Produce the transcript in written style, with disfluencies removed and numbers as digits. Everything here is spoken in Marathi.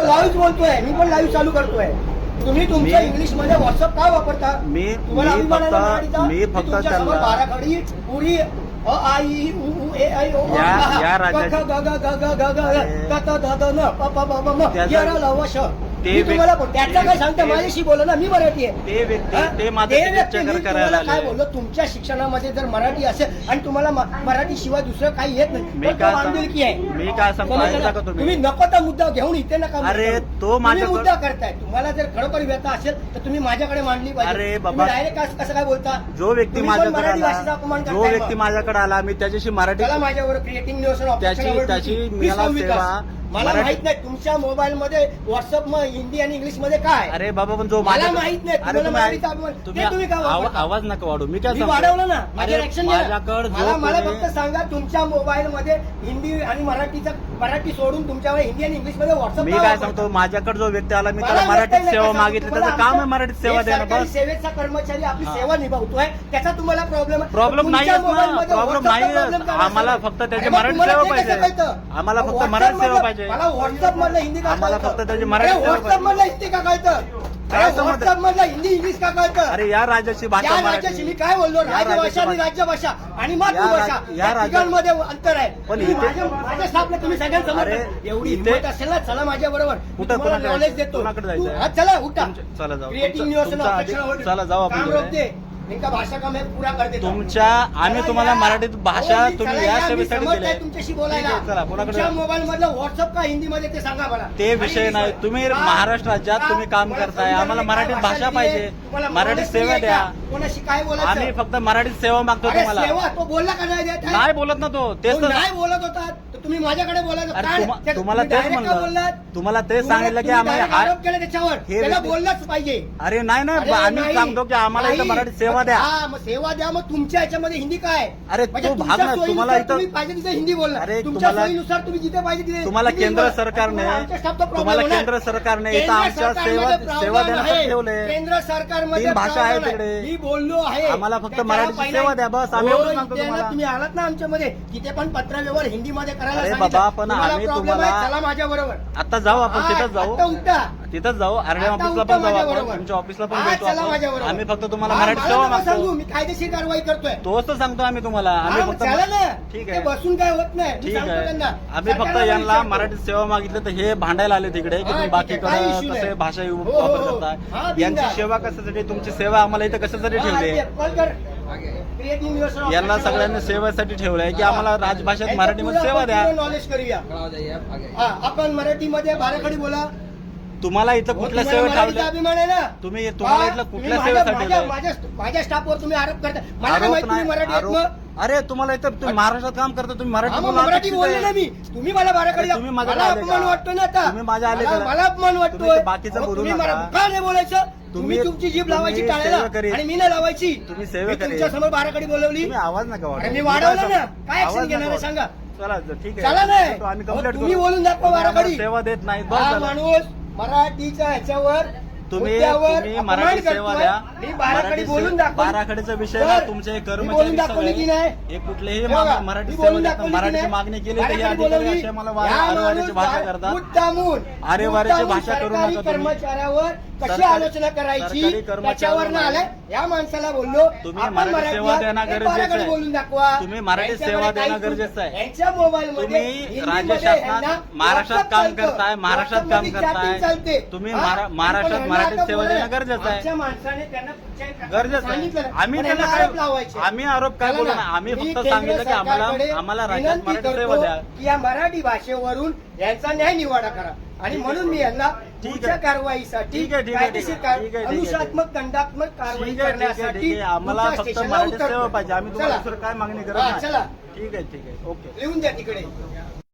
लाईव्ह बोलतोय, मी पण लाईव्ह चालू करतोय. तुम्ही तुमच्या इंग्लिश मध्ये व्हॉट्सअप का वापरता? तुम्हाला अभिमान आहे मराठीचा? मी फक्त तुमच्यासमोर बाराखडी पुरी अ आ इ उ ऊ ए ऐ ओ या ग ग ग ग ग ग ग ग त ध ध न प प ब म य र ल व श. मी तुम्हाला त्याचा काय सांगता? माझ्याशी बोला ना, मी मराठी आहे. ते व्यक्ती ते माझं करायला काय बोललो? तुमच्या शिक्षणामध्ये जर मराठी असेल आणि तुम्हाला मराठी शिवाय दुसरं काही येत नाही, मी काय बांधिलकी आहे. मी काय सांगतो? तुम्ही नको तो मुद्दा घेऊन इथे नका. अरे तो माझा मुद्दा करताय. तुम्हाला जर खरोखर व्यथा असेल तर तुम्ही माझ्याकडे मांडली पाहिजे. अरे बाबा, डायरेक्ट कसं काय बोलता? जो व्यक्ती माझ्याकडे आला मी त्याच्याशी मराठी माझ्यावर क्रिएटिंग त्याची मला माहित नाही तुमच्या मोबाईल मध्ये व्हॉट्सअप हिंदी आणि इंग्लिश मध्ये काय. अरे बाबा, पण जो मला माहित नाही. तुम्ही आवाज नका वाढू. मी काय वाढवलं ना, माझ्याकडे मला फक्त सांगा तुमच्या मोबाईल मध्ये हिंदी आणि मराठी सोडून तुमच्यावर हिंदी आणि इंग्लिश मध्ये व्हॉट्सअप. मी काय सांगतो, माझ्याकडे जो व्यक्ती आला मी त्याला मराठीत सेवा मागितली, त्याचं काम आहे मराठीत सेवा देणं. बस सेवेचा कर्मचारी आपली सेवा निभावतोय, त्याचा तुम्हाला प्रॉब्लेम नाही. प्रॉब्लेम नाही. आम्हाला फक्त त्याची मराठी सेवा पाहिजे. आम्हाला फक्त मराठी सेवा पाहिजे. मला व्हॉट्सअप मधलं हिंदी का आम्हाला फक्त त्याची मराठी सेवा व्हॉट्सअप मधलं हिंदी का कळतं? व्हॉट्सअप मधलं हिंदी इंग्लिश का कळतं? अरे या राज्याची भाषा या राज्याची मी काय बोललो? राजभाषा आणि राज्यभाषा आणि मातृभाषा या तिघांमध्ये अंतर आहे. पण माझ्या स्टाफला तुम्ही सगळ्यांसमोर एवढी हिंमत असेल ना, चला माझ्या बरोबर, कुठं नॉलेज देतो. चला उठा. चला जाऊ. क्रिएटिव्ह न्यूज चला जाऊ आपण. रोकते इनका भाषा का मैं पूरा कर देता हूं. तुमच्या आम्ही तुम्हाला मराठीत भाषा तुम्ही या सेवेसाठी दिली. तुमच्याशी बोलायला चला कोणाकडे मोबाईल मधलं व्हॉट्सअप का हिंदी मध्ये ते सांगा मला. ते विषय नाही. तुम्ही महाराष्ट्र राज्यात तुम्ही काम करताय, आम्हाला मराठीत भाषा पाहिजे, मराठीत सेवा द्या. कोणाशी काय बोलायचं? आम्ही फक्त मराठीत सेवा मागतो तुम्हाला. सेवा तो बोलला का नाही बोलत ना तो. तेच नाही बोलत होता तर तुम्ही माझ्याकडे बोलायचं. तुम्हाला तेच म्हणलं, तुम्हाला तेच सांगितलं की आम्हाला आरोप केला त्याच्यावर, त्याला बोललाच पाहिजे. अरे नाही आम्ही सांगतो की आम्हाला इथं मराठीत सेवा द्या. सेवा द्या. मग तुमच्या याच्यामध्ये हिंदी काय? अरे तो भाग ना तुम्हाला इथं पाहिजे तिथे हिंदी बोलणार. अरे तुमच्या सोयीनुसार तुम्ही जिथे पाहिजे तिथे. तुम्हाला केंद्र सरकारने इथं आमच्या सेवा देण्यासाठी ठेवले. केंद्र सरकारमध्ये भाषा आहे तिकडे. मी बोललो आहे, आम्हाला फक्त मराठी सेवा द्या. बस आम्ही सांगतो तुम्हाला. तुम्ही आलात ना आमच्यामध्ये, तिथे पण पत्रव्यवहार हिंदीमध्ये करायला. अरे बाबा, पण आम्ही तुम्हाला चला माझ्या बरोबर आता जाऊ. आपण तिथंच जाऊ. आरडीएम ऑफिसला पण जाऊ. आपण तुमच्या ऑफिसला पण भेटू. आम्ही फक्त तुम्हाला मराठी सेवा मागतो. मी कायदेशीर कारवाई करतोय. तोच तर सांगतो आम्ही तुम्हाला. आम्ही फक्त ठीक आहे, बसून काय होत नाही. ठीक आहे. आम्ही फक्त यांना मराठी सेवा मागितली तर हे भांडायला आले तिकडे की तुम्ही बाकीकडे कसे भाषा वापर करताय. यांची सेवा कशासाठी, तुमची सेवा आम्हाला इथं कशासाठी ठेवली? यांना सगळ्यांनी सेवेसाठी ठेवलंय की आम्हाला राजभाषेत मराठीमध्ये सेवा द्या. नॉलेज करूया आपण. मराठीमध्ये बाराखडी बोला. तुम्हाला इथं कुठल्या सेवा ठेवल्या? अभिमान आहे ना तुम्हाला इथलं कुठल्या सेवेसाठी? माझ्या स्टाफवर तुम्ही आरोप करता. मला मराठी. अरे तुम्हाला इथं तुम्ही महाराष्ट्रात काम करता, तुम्ही मराठी बोलले ना मी. तुम्ही मला बाराखडी. तुम्ही मला अपमान वाटतो ना आता. तुम्ही माझ्या आले मला अपमान वाटतोय. बाकीचं बोलू तुम्ही नका. का नाही बोलायचं? तुम्ही तुमची जीभ लावायची टाळायला आणि मी नाही लावायची. तुम्ही सेवा तुमच्या समोर बाराखडी बोलवली. आवाज नका वाढवू. मी वाढवलं ना. काय ऍक्शन घेणार आहे सांगा? चला ठीक चला आहे. नाही. आम्ही कंप्लेंट तुम्ही बोलून दाखवा बाराखडी. सेवा देत नाही. माणूस मराठीच्या ह्याच्यावर तुम्ही मराठी सेवा द्या. मी बाराखडी बोलून दाखवा. बाराखडीचा विषय ना, तुमचे कर्मचारी दाखवली की नाही? हे कुठलेही मराठी सेवा देतात. मराठीची मागणी केली तर हे अधिकारी असे मला आरेवारीची भाषा करतात. आरेवारीची भाषा करू नका तुम्ही. कर्मचाऱ्यावर कशी आलोचना करायची त्याच्यावर ना आलाय. या माणसाला बोललो तुम्ही मराठी सेवा देणं गरजेचं आहे. बोलून दाखवा. तुम्ही मराठी सेवा देणं गरजेचं आहे. यांच्या मोबाईल तुम्ही राज्य शासनात महाराष्ट्रात काम करताय, महाराष्ट्रात काम करताय. तुम्ही महाराष्ट्रात मराठी सेवा देणं गरजेचं आहे. माणसाने त्यांना गरजेचं आहे. आम्ही त्यांना काय आम्ही आरोप काय बोलू ना. आम्ही फक्त सांगितलं की आम्हाला राज्यात मराठी सेवा द्या. या मराठी भाषेवरून यांचा न्याय निवाडा करा. आणि म्हणून मी यांना पुढच्या कारवाईसाठी कायदेशीर अनुशासनात्मक दंडात्मक कारवाई करण्यासाठी आम्हाला फक्त मराठी सेवा पाहिजे. आम्ही तुम्हाला दुसरं काय मागणी करत नाही. चला ठीक आहे. ओके. लिहून द्या तिकडे.